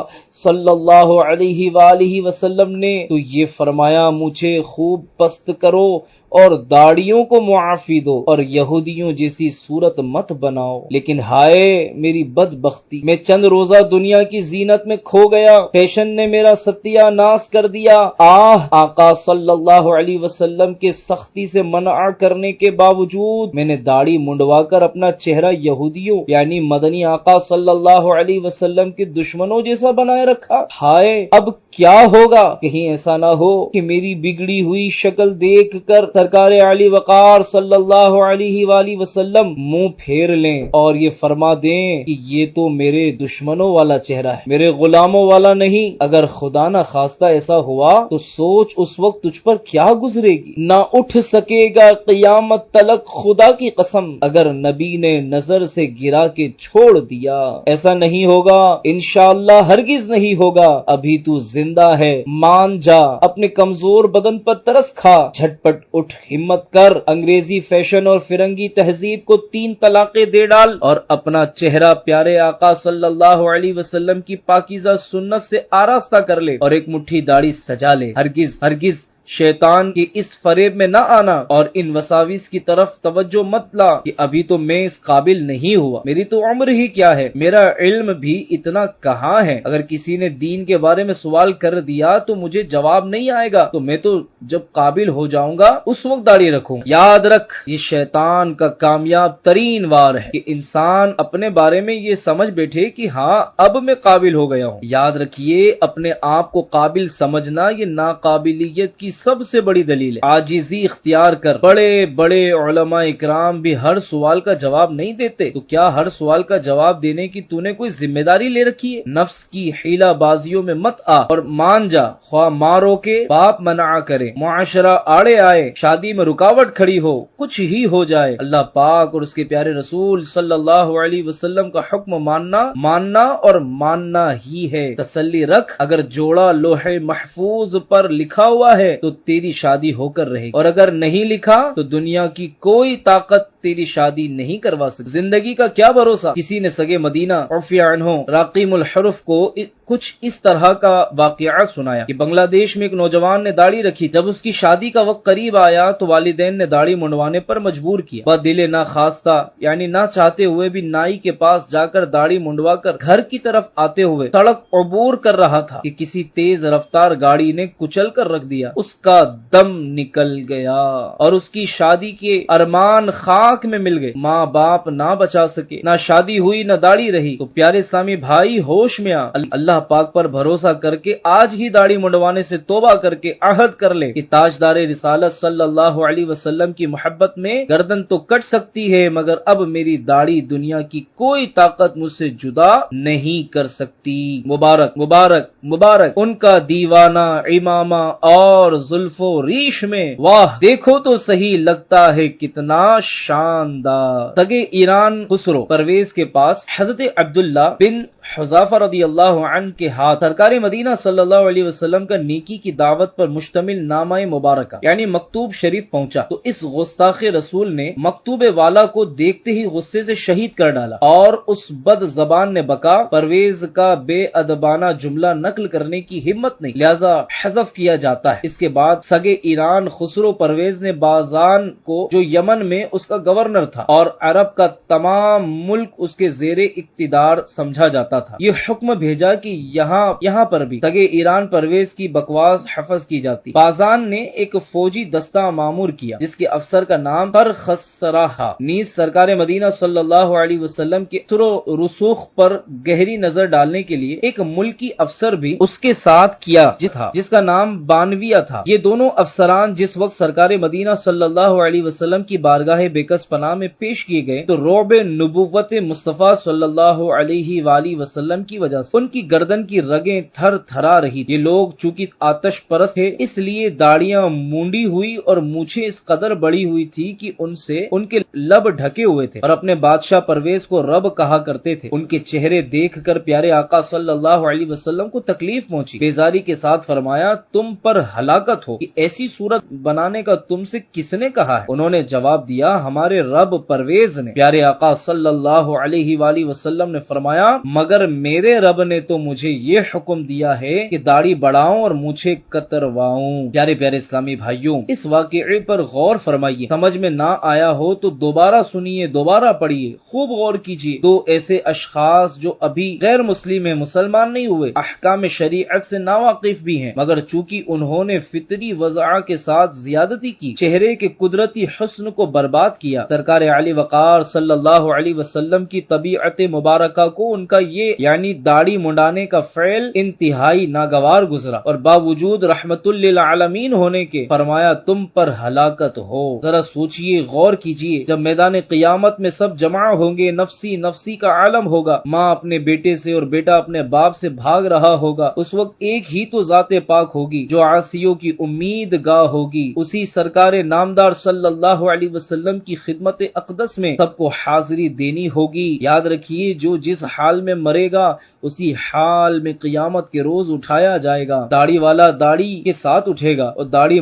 صلی اللہ علیہ وآلہ وسلم نے تو یہ فرمایا، مجھے خوب پست کرو اور داڑھیوں کو معافی دو اور یہودیوں جیسی صورت مت بناؤ، لیکن ہائے میری بدبختی، میں چند روزہ دنیا کی زینت میں کھو گیا، فیشن نے میرا ستیہ ناس کر دیا۔ آقا صلی اللہ علیہ وسلم کے سختی سے منع کرنے کے باوجود میں نے داڑھی منڈوا کر اپنا چہرہ یہودیوں یعنی مدنی آقا صلی اللہ علیہ وسلم کے دشمنوں جیسا بنائے رکھا۔ ہائے اب کیا ہوگا، کہیں ایسا نہ ہو کہ میری بگڑی ہوئی شکل دیکھ کر سرکار علی وقار صلی اللہ علیہ وآلہ وسلم منہ پھیر لیں اور یہ فرما دیں کہ یہ تو میرے دشمنوں والا چہرہ ہے، میرے غلاموں والا نہیں۔ اگر خدا نہ خواستہ ایسا ہوا تو سوچ اس وقت تجھ پر کیا گزرے گی، نہ اٹھ سکے گا قیامت تلک خدا کی قسم اگر نبی نے نظر سے گرا کے چھوڑ دیا۔ ایسا نہیں ہوگا، انشاءاللہ ہرگز نہیں ہوگا، ابھی تو زندہ ہے، مان جا، اپنے کمزور بدن پر ترس کھا، جھٹ پٹ اٹھ، ہمت کر، انگریزی فیشن اور فرنگی تہذیب کو 3 طلاقیں دے ڈال اور اپنا چہرہ پیارے آقا صلی اللہ علیہ وسلم کی پاکیزہ سنت سے آراستہ کر لے اور ایک مٹھی داڑھی سجا لے۔ ہرگز ہرگز شیطان کی اس فریب میں نہ آنا اور ان وساوس کی طرف توجہ مت لا کہ ابھی تو میں اس قابل نہیں ہوا، میری تو عمر ہی کیا ہے، میرا علم بھی اتنا کہاں ہے، اگر کسی نے دین کے بارے میں سوال کر دیا تو مجھے جواب نہیں آئے گا، تو میں تو جب قابل ہو جاؤں گا اس وقت داڑھی رکھوں۔ یاد رکھ، یہ شیطان کا کامیاب ترین وار ہے کہ انسان اپنے بارے میں یہ سمجھ بیٹھے کہ ہاں اب میں قابل ہو گیا ہوں۔ یاد رکھیے، اپنے آپ کو قابل سمجھنا یہ ناقابلیت کی سب سے بڑی دلیل ہے۔ عاجزی اختیار کر، بڑے بڑے علماء اکرام بھی ہر سوال کا جواب نہیں دیتے، تو کیا ہر سوال کا جواب دینے کی تو نے کوئی ذمہ داری لے رکھی ہے؟ نفس کی حیلہ بازیوں میں مت آ اور مان جا، خواہ ماں روکے، باپ منع کرے، معاشرہ آڑے آئے، شادی میں رکاوٹ کھڑی ہو، کچھ ہی ہو جائے، اللہ پاک اور اس کے پیارے رسول صلی اللہ علیہ وسلم کا حکم ماننا اور ماننا ہی ہے۔ تسلی رکھ، اگر جوڑا لوح محفوظ پر لکھا ہوا ہے تو تیری شادی ہو کر رہے گی، اور اگر نہیں لکھا تو دنیا کی کوئی طاقت تیری شادی نہیں کروا سکتی۔ زندگی کا کیا بھروسہ؟ کسی نے سگے مدینہ عفی عنہ راقیم الحرف کو کچھ اس طرح کا واقعہ سنایا کہ بنگلہ دیش میں ایک نوجوان نے داڑھی رکھی، جب اس کی شادی کا وقت قریب آیا تو والدین نے داڑھی منڈوانے پر مجبور کیا۔ بدل نہ خواستہ یعنی نہ چاہتے ہوئے بھی نائی کے پاس جا کر داڑھی منڈوا کر گھر کی طرف آتے ہوئے سڑک عبور کر رہا تھا کہ کسی تیز رفتار گاڑی نے کچل کر رکھ دیا، اس کا دم نکل گیا اور اس کی شادی کے ارمان خاک میں مل گئے۔ ماں باپ نہ بچا سکے، نہ شادی ہوئی نہ داڑھی رہی۔ تو پیارے اسلامی بھائی، ہوش میں آ، اللہ پاک پر بھروسہ کر کے آج ہی داڑھی منڈوانے سے توبہ کر کے عہد کر لے کہ تاجدار رسالت صلی اللہ علیہ وسلم کی محبت میں گردن تو کٹ سکتی ہے مگر اب میری داڑھی دنیا کی کوئی طاقت مجھ سے جدا نہیں کر سکتی۔ مبارک مبارک مبارک ان کا دیوانہ امامہ اور زلف و ریش میں، واہ دیکھو تو صحیح لگتا ہے کتنا شان شاندار. تگ ایران خسرو پرویز کے پاس حضرت عبداللہ بن حذافہ رضی اللہ عنہ کے ہاتھ سرکار مدینہ صلی اللہ علیہ وسلم کا نیکی کی دعوت پر مشتمل نامہ مبارکہ یعنی مکتوب شریف پہنچا تو اس گستاخ رسول نے مکتوب والا کو دیکھتے ہی غصے سے شہید کر ڈالا اور اس بد زبان نے بکا پرویز کا بے ادبانہ جملہ نقل کرنے کی ہمت نہیں لہذا حذف کیا جاتا ہے. اس کے بعد سگے ایران خسرو پرویز نے بازان کو جو یمن میں اس کا گورنر تھا اور عرب کا تمام ملک اس کے زیر اقتدار سمجھا جاتا تھا یہ حکم بھیجا کہ یہاں پر بھی سگے ایران پرویز کی بکواس حفظ کی جاتی. بازان نے ایک فوجی دستہ معمور کیا جس کے افسر کا نام ترخسرہ نیز سرکار مدینہ صلی اللہ علیہ وسلم کے اثر و رسوخ پر گہری نظر ڈالنے کے لیے ایک ملکی افسر بھی اس کے ساتھ کیا جس کا نام بانویہ تھا. یہ دونوں افسران جس وقت سرکار مدینہ صلی اللہ علیہ وسلم کی بارگاہ بیکس پناہ میں پیش کیے گئے تو رعب نبوت مصطفیٰ صلی اللہ علیہ وآلہ وسلم کی وجہ سے ان کی گردن کی رگیں تھر تھرا رہی. یہ لوگ چونکہ آتش پرست تھے اس لیے داڑیاں مونڈی ہوئی اور مونچھیں اس قدر بڑی ہوئی تھی کہ ان سے ان کے لب ڈھکے ہوئے تھے اور اپنے بادشاہ پرویز کو رب کہا کرتے تھے. ان کے چہرے دیکھ کر پیارے آقا صلی اللہ علیہ وسلم کو تکلیف پہنچی. بیزاری کے ساتھ فرمایا تم پر ہلاکت ہو کہ ایسی صورت بنانے کا تم سے کس نے کہا ہے؟ انہوں نے جواب دیا ہمارے رب پرویز نے. پیارے آقا صلی اللہ علیہ وآلہ وسلم نے فرمایا مگر میرے رب نے تو مجھے یہ حکم دیا ہے کہ داڑھی بڑھاؤں اور مجھے کترواؤں. پیارے پیارے اسلامی بھائیوں اس واقعے پر غور فرمائیے. سمجھ میں نہ آیا ہو تو دوبارہ سنیے دوبارہ پڑھیے خوب غور کیجیے. دو ایسے اشخاص جو ابھی غیر مسلم ہیں مسلمان نہیں ہوئے احکام شریعت سے ناواقف بھی ہیں مگر چونکہ انہوں نے فطری وضع کے ساتھ زیادتی کی چہرے کے قدرتی حسن کو برباد کیا. سرکار علی وقار صلی اللہ علیہ وسلم کی طبیعت مبارکہ کو ان کا یہ یعنی داڑھی منڈانے کا فعل انتہائی ناگوار گزرا اور باوجود رحمت للعالمین ہونے کے فرمایا تم پر ہلاکت ہو. ذرا سوچئے غور کیجئے جب میدان قیامت میں سب جمع ہوں گے نفسی نفسی کا عالم ہوگا ماں اپنے بیٹے سے اور بیٹا اپنے باپ سے بھاگ رہا ہوگا اس وقت ایک ہی تو ذات پاک ہوگی جو عاصیوں کی امید گاہ ہوگی اسی سرکار نامدار صلی اللہ علیہ وسلم کی خدمت اقدس میں سب کو حاضری دینی ہوگی. یاد رکھیے جو جس حال میں مرے گا اسی حال میں قیامت کے روز اٹھایا جائے گا. داڑھی والا داڑھی کے ساتھ اٹھے گا اور داڑھی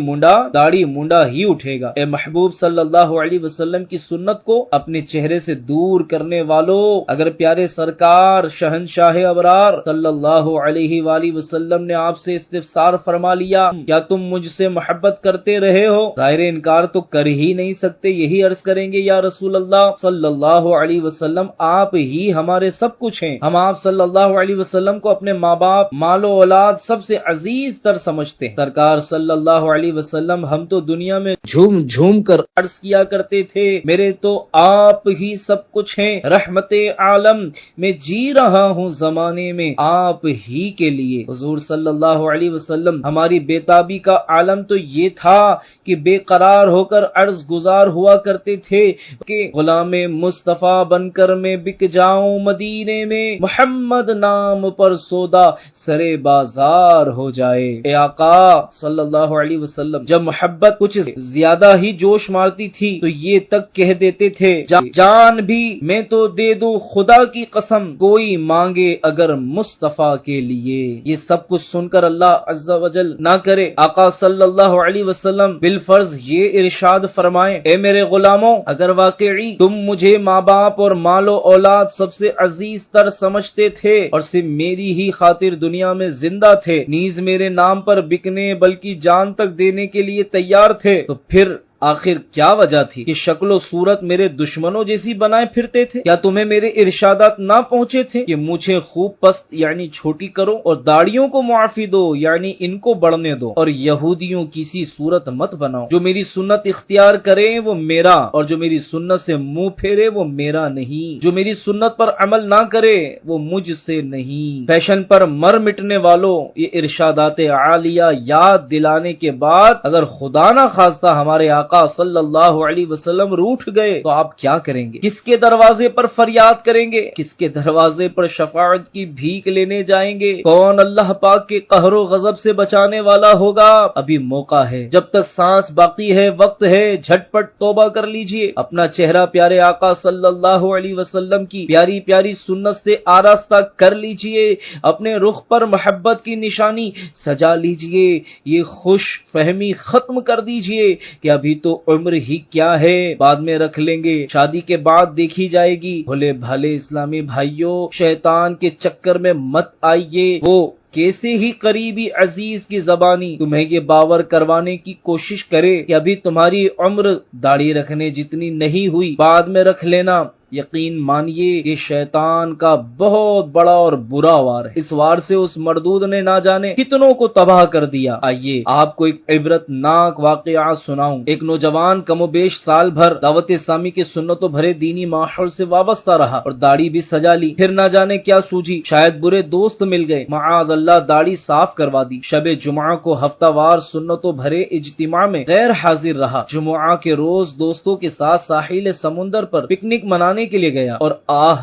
منڈا ہی اٹھے گا. اے محبوب صلی اللہ علیہ وسلم کی سنت کو اپنے چہرے سے دور کرنے والوں اگر پیارے سرکار شہنشاہ ابرار صلی اللہ علیہ وآلہ وسلم نے آپ سے استفسار فرما لیا کیا تم مجھ سے محبت کرتے رہے ہو ظاہر انکار تو کر ہی نہیں سکتے یہی عرض کریں گے یا رسول اللہ صلی اللہ علیہ وسلم آپ ہی ہمارے سب کچھ ہیں. ہم آپ صلی اللہ علیہ وسلم کو اپنے ماں باپ مال و اولاد سب سے عزیز تر سمجھتے ہیں. سرکار صلی اللہ علیہ وسلم ہم تو دنیا میں جھوم جھوم کر عرض کیا کرتے تھے میرے تو آپ ہی سب کچھ ہیں رحمت عالم میں جی رہا ہوں زمانے میں آپ ہی کے لیے. حضور صلی اللہ علیہ وسلم ہماری بےتابی کا عالم تو یہ تھا کہ بے قرار ہو کر عرض گزار ہوا کرتے تھے کہ غلام مصطفیٰ بن کر میں بک جاؤں مدینے میں محمد نام پر سودا سرے بازار ہو جائے. اے آقا صلی اللہ علیہ وسلم جب محبت کچھ زیادہ ہی جوش مارتی تھی تو یہ تک کہہ دیتے تھے جان بھی میں تو دے دوں خدا کی قسم کوئی مانگے اگر مصطفیٰ کے لیے. یہ سب کچھ سن کر اللہ عز و جل نہ کرے آقا صلی اللہ علیہ وسلم بالفرض یہ ارشاد فرمائیں اے میرے غلاموں اگر واقعی تم مجھے ماں باپ اور مال و اولاد سب سے عزیز تر سمجھتے تھے اور صرف میری ہی خاطر دنیا میں زندہ تھے نیز میرے نام پر بکنے بلکہ جان تک دینے کے لیے تیار تھے تو پھر آخر کیا وجہ تھی کہ شکل و صورت میرے دشمنوں جیسی بنائے پھرتے تھے؟ کیا تمہیں میرے ارشادات نہ پہنچے تھے کہ مجھے خوب پست یعنی چھوٹی کرو اور داڑیوں کو معافی دو یعنی ان کو بڑھنے دو اور یہودیوں کی سی صورت مت بناؤ. جو میری سنت اختیار کرے وہ میرا اور جو میری سنت سے منہ پھیرے وہ میرا نہیں. جو میری سنت پر عمل نہ کرے وہ مجھ سے نہیں. فیشن پر مر مٹنے والوں یہ ارشادات عالیہ یاد دلانے کے بعد اگر خدا نہ خواستہ ہمارے آقا صلی اللہ علیہ وسلم روٹھ گئے تو آپ کیا کریں گے؟ کس کے دروازے پر فریاد کریں گے؟ کس کے دروازے پر شفاعت کی بھیک لینے جائیں گے؟ کون اللہ پاک کے قہر و غضب سے بچانے والا ہوگا؟ ابھی موقع ہے، جب تک سانس باقی ہے، وقت ہے، جھٹپٹ توبہ کر لیجئے، اپنا چہرہ پیارے آقا صلی اللہ علیہ وسلم کی پیاری پیاری سنت سے آراستہ کر لیجئے، اپنے رخ پر محبت کی نشانی سجا لیجئے، یہ خوش فہمی ختم کر دیجئے کہ ابھی تو عمر ہی کیا ہے، بعد میں رکھ لیں گے، شادی کے بعد دیکھی جائے گی۔ بھلے بھلے اسلامی بھائیوں، شیطان کے چکر میں مت آئیے، وہ کیسے ہی قریبی عزیز کی زبانی تمہیں یہ باور کروانے کی کوشش کرے کہ ابھی تمہاری عمر داڑھی رکھنے جتنی نہیں ہوئی، بعد میں رکھ لینا، یقین مانیے یہ شیطان کا بہت بڑا اور برا وار ہے۔ اس وار سے اس مردود نے نہ جانے کتنوں کو تباہ کر دیا۔ آئیے آپ کو ایک عبرت ناک واقعہ سناؤں۔ ایک نوجوان کم و بیش سال بھر دعوت اسلامی کے سنتوں بھرے دینی ماحول سے وابستہ رہا اور داڑھی بھی سجا لی، پھر نہ جانے کیا سوجی، شاید برے دوست مل گئے، معاذ اللہ داڑھی صاف کروا دی۔ شب جمعہ کو ہفتہ وار سنتوں بھرے اجتماع میں غیر حاضر رہا۔ جمعہ کے روز دوستوں کے ساتھ ساحل سمندر پر پکنک منانے کے لیے گیا اور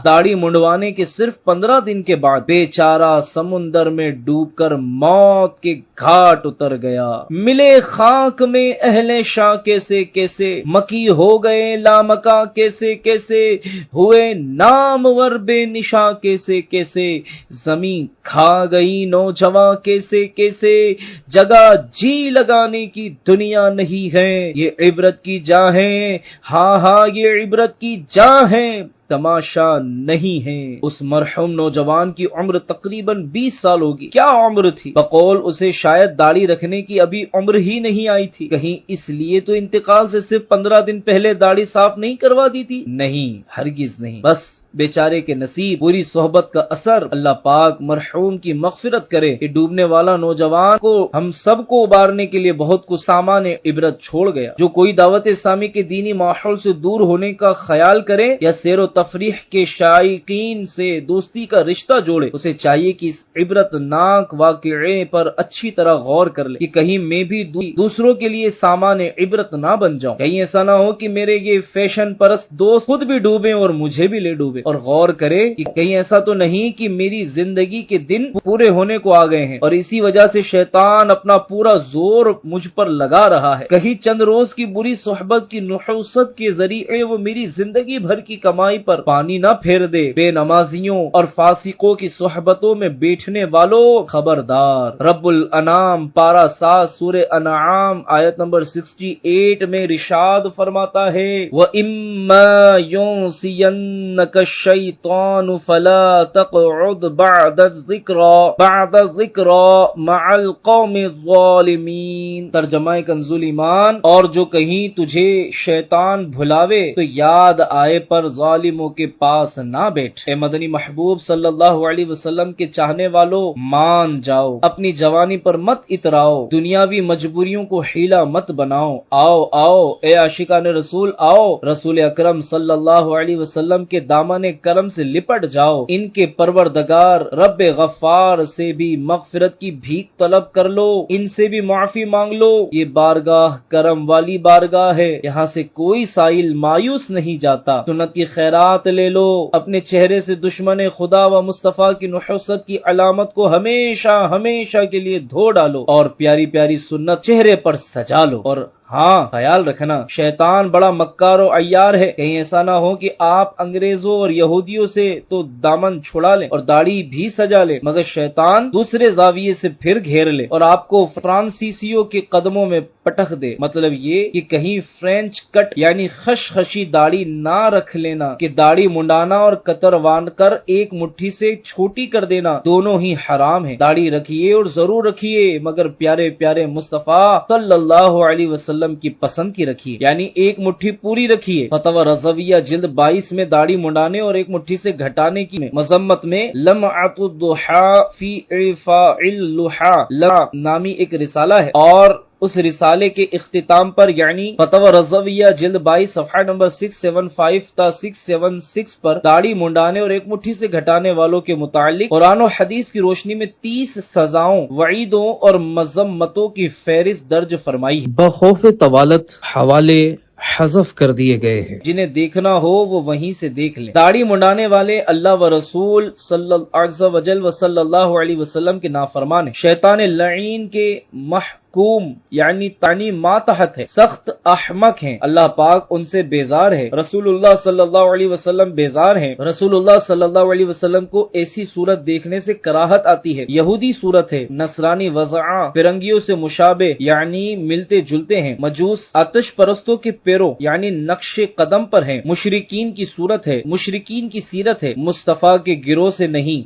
داڑھی منڈوانے کے صرف 15 دن کے بعد بیچارہ سمندر میں ڈوب کر موت کے گھاٹ اتر گیا۔ ملے خاک میں اہل شاہ کیسے کیسے، مکی ہو گئے لامکاں کیسے کیسے، ہوئے نامور بے نشاں کیسے کیسے، زمین کھا گئی نوجواں کیسے کیسے، جگہ جی لگانے کی دنیا نہیں ہے، یہ عبرت کی جاں ہے، ہاں ہاں یہ عبرت کی جاں ہے، تماشا نہیں ہے۔ اس مرحوم نوجوان کی عمر تقریباً 20 سال ہوگی۔ کیا عمر تھی، بقول اسے شاید داڑھی رکھنے کی ابھی عمر ہی نہیں آئی تھی۔ کہیں اس لیے تو انتقال سے صرف 15 دن پہلے داڑھی صاف نہیں کروا دی تھی؟ نہیں، ہرگز نہیں۔ بس بیچارے کے نصیب، پوری صحبت کا اثر۔ اللہ پاک مرحوم کی مغفرت کرے۔ یہ ڈوبنے والا نوجوان کو ہم سب کو ابارنے کے لیے بہت کچھ سامان عبرت چھوڑ گیا۔ جو کوئی دعوت اسلامی کے دینی ماحول سے دور ہونے کا خیال کرے یا سیر و تفریح کے شائقین سے دوستی کا رشتہ جوڑے، اسے چاہیے کہ اس عبرت ناک واقعے پر اچھی طرح غور کر لے کہ کہیں میں بھی دوسروں کے لیے سامان عبرت نہ بن جاؤں، کہیں ایسا نہ ہو کہ میرے یہ فیشن پرست دوست خود بھی ڈوبے اور مجھے بھی لے ڈوبے، اور غور کرے کہ کہیں ایسا تو نہیں کہ میری زندگی کے دن پورے ہونے کو آ گئے ہیں اور اسی وجہ سے شیطان اپنا پورا زور مجھ پر لگا رہا ہے، کہیں چند روز کی بری صحبت کی نحوست کے ذریعے وہ میری زندگی بھر کی کمائی پر پانی نہ پھیر دے۔ بے نمازیوں اور فاسقوں کی صحبتوں میں بیٹھنے والوں خبردار۔ رب الانام پارہ 7 سورہ انعام آیت نمبر 68 میں رشاد فرماتا ہے وَإِمَّا يُنْسِيَنَّكَ الشَّيْطَانُ فَلَا تَقْعُدْ بَعْدَ الذِّكْرَى مَعَ الْقَوْمِ الظَّالِمِينَ۔ ترجمہ کنز ایمان، اور جو کہیں تجھے شیطان بھلاوے تو یاد آئے پر ظالموں کے پاس نہ بیٹھ۔ اے مدنی محبوب صلی اللہ علیہ وسلم کے چاہنے والوں، مان جاؤ، اپنی جوانی پر مت اتراؤ، دنیاوی مجبوریوں کو حیلہ مت بناؤ۔ آؤ آؤ اے عاشقان رسول، آؤ رسول اکرم صلی اللہ علیہ وسلم کے دامن کرم سے لپٹ جاؤ، ان کے پروردگار رب غفار سے بھی مغفرت کی بھیک طلب کر لو، ان سے بھی معافی مانگ لو۔ یہ بارگاہ کرم والی بارگاہ ہے، یہاں سے کوئی سائل مایوس نہیں جاتا۔ سنت کی خیرات لے لو، اپنے چہرے سے دشمن خدا و مصطفیٰ کی نحوست کی علامت کو ہمیشہ ہمیشہ کے لیے دھو ڈالو اور پیاری پیاری سنت چہرے پر سجا لو۔ اور ہاں خیال رکھنا، شیطان بڑا مکار و عیار ہے، کہیں ایسا نہ ہو کہ آپ انگریزوں اور یہودیوں سے تو دامن چھڑا لیں اور داڑھی بھی سجا لیں، مگر شیطان دوسرے زاویے سے پھر گھیر لے اور آپ کو فرانسیسیوں کے قدموں میں پٹخ دے۔ مطلب یہ کہ کہیں فرینچ کٹ یعنی خشخشی داڑھی نہ رکھ لینا کہ داڑھی منڈانا اور قطر وان کر ایک مٹھی سے چھوٹی کر دینا دونوں ہی حرام ہے۔ داڑھی رکھیے اور ضرور رکھیے، مگر پیارے پیارے مصطفیٰ صلی اللہ علیہ وسلم کی پسند کی رکھیے، یعنی ایک مٹھی پوری رکھیے۔ فتاوی رضویہ جلد 22 میں داڑھی منڈانے اور ایک مٹھی سے گھٹانے کی مذمت میں لمعۃ الضحیٰ فی اعفاء اللحیٰ نامی ایک رسالہ ہے، اور اس رسالے کے اختتام پر یعنی فتاوی رضویہ جلد 22 صفحہ نمبر 675 تا 676 پر داڑھی منڈانے اور ایک مٹھی سے گھٹانے والوں کے متعلق قرآن و حدیث کی روشنی میں 30 سزاؤں، وعیدوں اور مذمتوں کی فہرست درج فرمائی ہے۔ بخوف طوالت حوالے حذف کر دیے گئے ہیں، جنہیں دیکھنا ہو وہ وہیں سے دیکھ لیں۔ داڑھی منڈانے والے اللہ و رسول صلی اللہ علیہ وسلم کے نافرمان ہیں، شیطان لعین کے محکوم یعنی تانی ماتحت ہے، سخت احمق ہیں، اللہ پاک ان سے بیزار ہے، رسول اللہ صلی اللہ علیہ وسلم بیزار ہیں، رسول اللہ صلی اللہ علیہ وسلم کو ایسی صورت دیکھنے سے کراہت آتی ہے، یہودی صورت ہے، نصرانی وضعاں، فرنگیوں سے مشابہ یعنی ملتے جلتے ہیں، مجوس آتش پرستوں کے پیرو یعنی نقش قدم پر ہیں، مشرکین کی صورت ہے، مشرکین کی سیرت ہے، مصطفیٰ کے گروہ سے نہیں،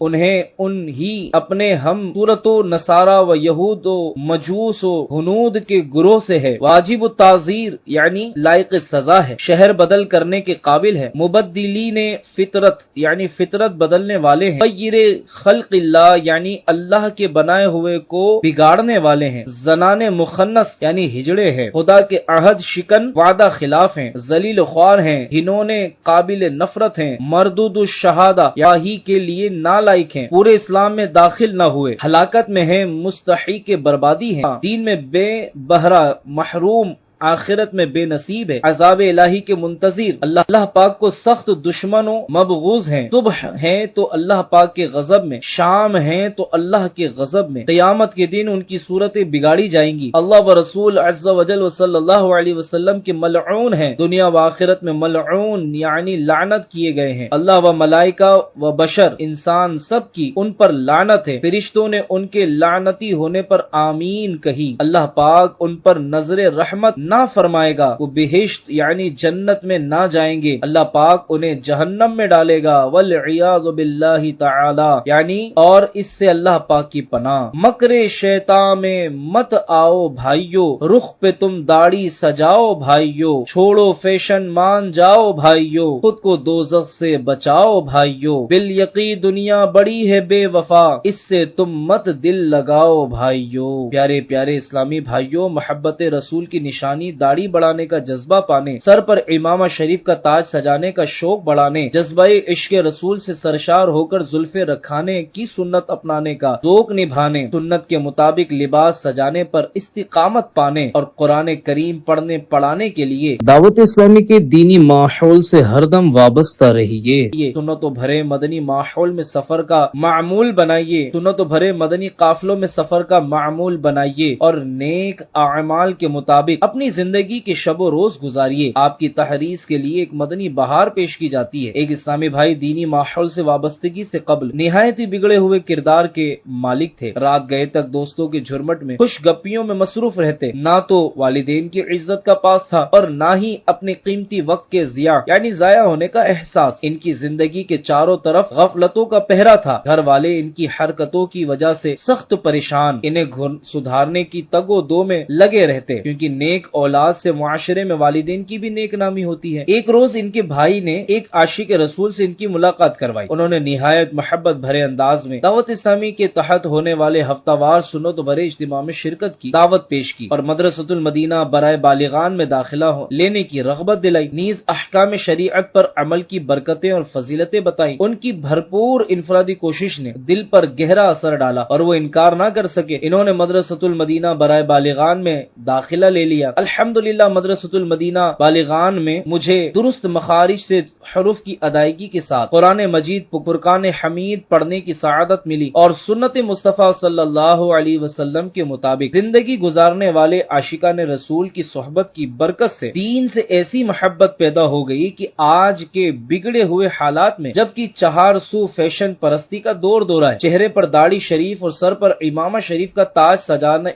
انہی اپنے ہم صورت و نصارہ و یہود و مجوس و ہنود کے گروہ سے ہے، واجب التعزیر یعنی لائق سزا ہے، شہر بدل کرنے کے قابل ہے، مبدلین فطرت یعنی فطرت بدلنے والے ہیں، غیر خلق اللہ یعنی اللہ کے بنائے ہوئے کو بگاڑنے والے ہیں، زنان مخنث یعنی ہجڑے ہیں، خدا کے عہد شکن وعدہ خلاف ہیں، ذلیل خوار ہیں، گھنونے قابل نفرت ہیں، مردود الشہادہ یاہی کے لیے نالائق ہیں، پورے اسلام میں داخل نہ ہوئے، ہلاکت میں ہیں، مستحق بربادی ہیں، دین میں بے بہرہ محروم، آخرت میں بے نصیب ہے، عذاب الہی کے منتظر، اللہ پاک کو سخت دشمن و مبغوض ہیں، صبح ہیں تو اللہ پاک کے غضب میں، شام ہیں تو اللہ کے غضب میں، قیامت کے دن ان کی صورتیں بگاڑی جائیں گی، اللہ و رسول عز و جل و صلی اللہ علیہ وسلم کے ملعون ہیں، دنیا و آخرت میں ملعون یعنی لعنت کیے گئے ہیں، اللہ و ملائکہ و بشر انسان سب کی ان پر لعنت ہے، فرشتوں نے ان کے لعنتی ہونے پر آمین کہی، اللہ پاک ان پر نظر رحمت نہ فرمائے گا، وہ بہشت یعنی جنت میں نہ جائیں گے، اللہ پاک انہیں جہنم میں ڈالے گا، والعیاذ باللہ تعالی یعنی اور اس سے اللہ پاک کی پناہ۔ مکر شیطان میں مت آؤ بھائیو، رخ پہ تم داڑھی سجاؤ بھائیو، چھوڑو فیشن مان جاؤ بھائیو، خود کو دوزخ سے بچاؤ بھائیو، بالیقین دنیا بڑی ہے بے وفا، اس سے تم مت دل لگاؤ بھائیو۔ پیارے پیارے اسلامی بھائیو، محبت رسول کی نشانی داڑھی بڑھانے کا جذبہ پانے، سر پر امامہ شریف کا تاج سجانے کا شوق بڑھانے، جذبہ عشق رسول سے سرشار ہو کر زلفیں رکھانے کی سنت اپنانے کا ذوق نبھانے، سنت کے مطابق لباس سجانے پر استقامت پانے اور قرآن کریم پڑھنے پڑھانے کے لیے دعوت اسلامی کے دینی ماحول سے ہر دم وابستہ رہیے، سنتوں بھرے مدنی ماحول میں سفر کا معمول بنائیے، سنتوں بھرے مدنی قافلوں میں سفر کا معمول بنائیے اور نیک اعمال کے مطابق اپنی زندگی کے شب و روز گزاریے۔ آپ کی تحریض کے لیے ایک مدنی بہار پیش کی جاتی ہے۔ ایک اسلامی بھائی دینی ماحول سے وابستگی سے قبل نہایت ہی بگڑے ہوئے کردار کے مالک تھے، رات گئے تک دوستوں کے جھرمٹ میں خوش گپیوں میں مصروف رہتے، نہ تو والدین کی عزت کا پاس تھا اور نہ ہی اپنے قیمتی وقت کے ضیاع یعنی ضائع ہونے کا احساس، ان کی زندگی کے چاروں طرف غفلتوں کا پہرا تھا، گھر والے ان کی حرکتوں کی وجہ سے سخت پریشان، انہیں سدھارنے کی تگ و دو میں لگے رہتے، کیونکہ نیک اولاد سے معاشرے میں والدین کی بھی نیک نامی ہوتی ہے۔ ایک روز ان کے بھائی نے ایک عاشق رسول سے ان کی ملاقات کروائی، انہوں نے نہایت محبت بھرے انداز میں دعوت اسلامی کے تحت ہونے والے ہفتہ وار سنت بھرے اجتماع میں شرکت کی، دعوت پیش کی اور مدرسۃ المدینہ برائے بالغان میں داخلہ لینے کی رغبت دلائی، نیز احکام شریعت پر عمل کی برکتیں اور فضیلتیں بتائیں۔ ان کی بھرپور انفرادی کوشش نے دل پر گہرا اثر ڈالا اور وہ انکار نہ کر سکے، انہوں نے مدرسۃ المدینہ برائے بالغان میں داخلہ لے لیا۔ الحمدللہ مدرسۃ المدینہ بالغان میں مجھے درست مخارج سے حروف کی ادائیگی کے ساتھ قرآن مجید فرقان حمید پڑھنے کی سعادت ملی اور سنت مصطفیٰ صلی اللہ علیہ وسلم کے مطابق زندگی گزارنے والے عاشقان رسول کی صحبت کی برکت سے دین سے ایسی محبت پیدا ہو گئی کہ آج کے بگڑے ہوئے حالات میں جبکہ چہار سو فیشن پرستی کا دورہ ہے، چہرے پر داڑھی شریف اور سر پر امامہ شریف کا تاج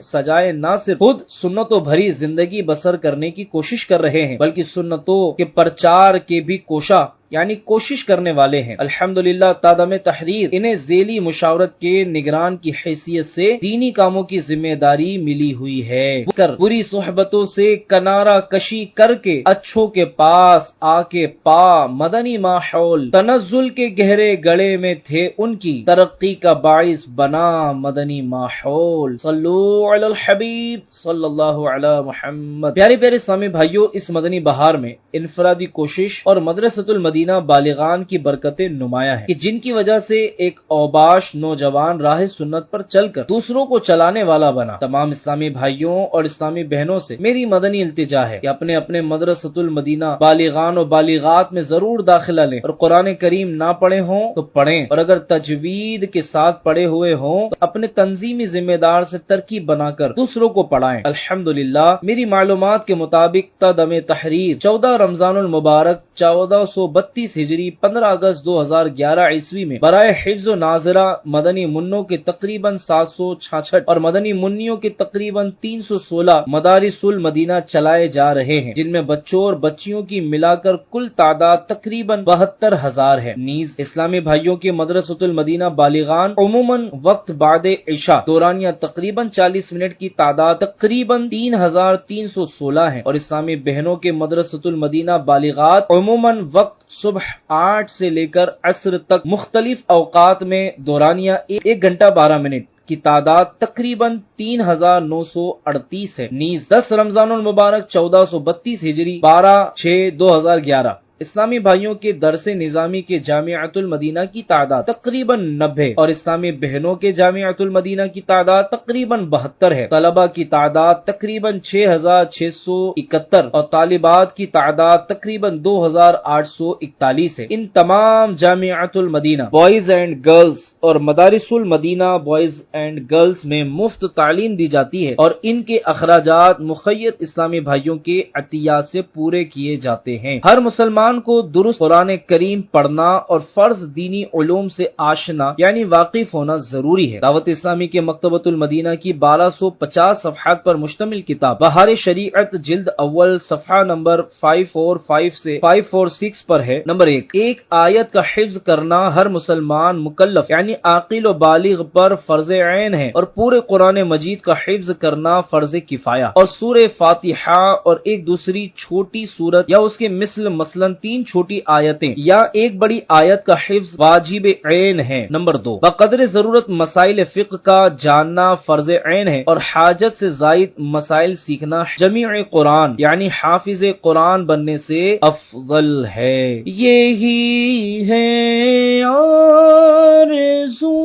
سجائے نہ صرف خود سنتوں بھری زندگی بسر کرنے کی کوشش کر رہے ہیں بلکہ سنتوں کے پرچار کے بھی کوشاں یعنی کوشش کرنے والے ہیں۔ الحمدللہ تادم تحریر انہیں ذیلی مشاورت کے نگران کی حیثیت سے دینی کاموں کی ذمہ داری ملی ہوئی ہے۔ بری صحبتوں سے کنارہ کشی کر کے اچھوں کے پاس آ کے پا مدنی ماحول تنزل کے گہرے گڑے میں تھے، ان کی ترقی کا باعث بنا مدنی ماحول۔ صلو علی الحبیب صلی اللہ علی محمد۔ پیارے پیارے اسلامی بھائیوں، اس مدنی بہار میں انفرادی کوشش اور مدرسۃ المدینہ بالغان کی برکتیں نمایاں ہیں کہ جن کی وجہ سے ایک اوباش نوجوان راہ سنت پر چل کر دوسروں کو چلانے والا بنا۔ تمام اسلامی بھائیوں اور اسلامی بہنوں سے میری مدنی التجا ہے کہ اپنے اپنے مدرسۃ المدینہ بالغان و بالغات میں ضرور داخلہ لیں، اور قرآن کریم نہ پڑھے ہوں تو پڑھیں، اور اگر تجوید کے ساتھ پڑھے ہوئے ہوں تو اپنے تنظیمی ذمہ دار سے ترکیب بنا کر دوسروں کو پڑھائیں۔ الحمدللہ میری معلومات کے مطابق تادم تحریر 14 رمضان المبارک 1432 ہجری 15 اگست 2011 عیسوی میں برائے حفظ و ناظرہ مدنی منوں کے تقریباً 766 اور مدنی منیوں کے تقریباً 316 مدارس المدینہ چلائے جا رہے ہیں، جن میں بچوں اور بچیوں کی ملا کر کل تعداد تقریباً 72,000 ہے۔ نیز اسلامی بھائیوں کے مدرسۃ المدینہ بالغان عموماً وقت بعد عشاء دورانیہ تقریباً 40 منٹ کی تعداد تقریباً 3,316 ہے، اور اسلامی بہنوں کے مدرسۃ المدینہ بالغات عموماً وقت صبح 8 سے لے کر عصر تک مختلف اوقات میں دورانیہ 1 گھنٹہ 12 منٹ کی تعداد تقریباً 3,938 ہے۔ نیز 10 رمضان المبارک 1432 ہجری 12/6/2011 اسلامی بھائیوں کے درس نظامی کے جامعۃ المدینہ کی تعداد تقریباً 90 اور اسلامی بہنوں کے جامعۃ المدینہ کی تعداد تقریباً 72 ہے۔ طلبہ کی تعداد تقریباً 6,671 اور طالبات کی تعداد تقریباً 2,841 ہے۔ ان تمام جامعۃ المدینہ بوائز اینڈ گرلز اور مدارس المدینہ بوائز اینڈ گرلز میں مفت تعلیم دی جاتی ہے، اور ان کے اخراجات مخیر اسلامی بھائیوں کے عطیات سے پورے کیے جاتے ہیں۔ ہر مسلمان کو درست قرآن کریم پڑھنا اور فرض دینی علوم سے آشنا یعنی واقف ہونا ضروری ہے۔ دعوت اسلامی کے مکتبۃ المدینہ کی 1250 صفحات پر مشتمل کتاب بہار شریعت جلد اول صفحہ نمبر 545 سے 546 پر ہے۔ نمبر 1، ایک آیت کا حفظ کرنا ہر مسلمان مکلف یعنی عاقل و بالغ پر فرض عین ہے، اور پورے قرآن مجید کا حفظ کرنا فرض کفایہ، اور سورہ فاتحہ اور ایک دوسری چھوٹی سورت یا اس کے مثلاً 3 چھوٹی آیتیں یا ایک بڑی آیت کا حفظ واجب عین ہے۔ نمبر 2، بقدر ضرورت مسائل فقہ کا جاننا فرض عین ہے، اور حاجت سے زائد مسائل سیکھنا جمیع قرآن یعنی حافظ قرآن بننے سے افضل ہے۔ یہی ہے آرزو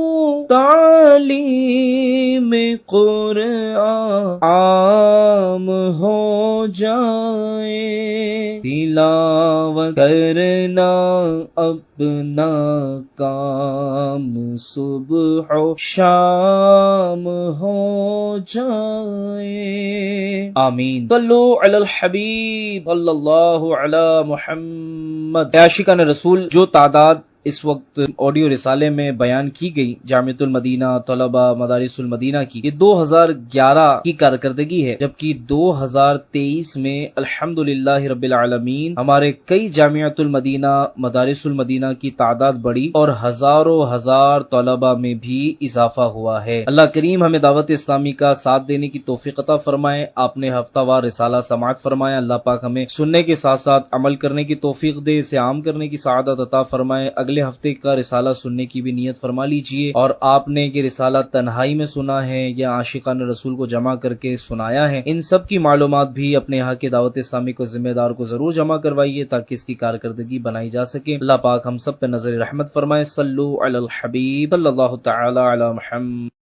تعلیم قرآن عام ہو جائے، تلاوت کرنا اپنا کام صبح و شام ہو جائے۔ آمین۔ صلو علی الحبیب صلی اللہ علی محمد۔ عاشقان رسول، جو تعداد اس وقت آڈیو رسالے میں بیان کی گئی جامعۃ المدینہ طلبہ مدارس المدینہ کی، یہ 2011 کی کارکردگی ہے، جبکہ 2023 میں الحمدللہ رب العالمین ہمارے کئی جامعۃ المدینہ مدارس المدینہ کی تعداد بڑھی اور ہزاروں ہزار طلبہ میں بھی اضافہ ہوا ہے۔ اللہ کریم ہمیں دعوت اسلامی کا ساتھ دینے کی توفیق عطا فرمائے۔ آپ نے ہفتہ وار رسالہ سماعت فرمایا، اللہ پاک ہمیں سننے کے ساتھ ساتھ عمل کرنے کی توفیق دے، اسے عام کرنے کی سعادت عطا فرمائے۔ اگلے ہفتے کا رسالہ سننے کی بھی نیت فرما لیجئے، اور آپ نے یہ رسالہ تنہائی میں سنا ہے یا عاشقان رسول کو جمع کر کے سنایا ہے، ان سب کی معلومات بھی اپنے یہاں کے دعوت اسلامی کو ذمہ دار کو ضرور جمع کروائیے تاکہ اس کی کارکردگی بنائی جا سکے۔ اللہ پاک ہم سب پہ نظر رحمت فرمائے۔ صلو علی الحبیب صلی اللہ تعالی علی محمد۔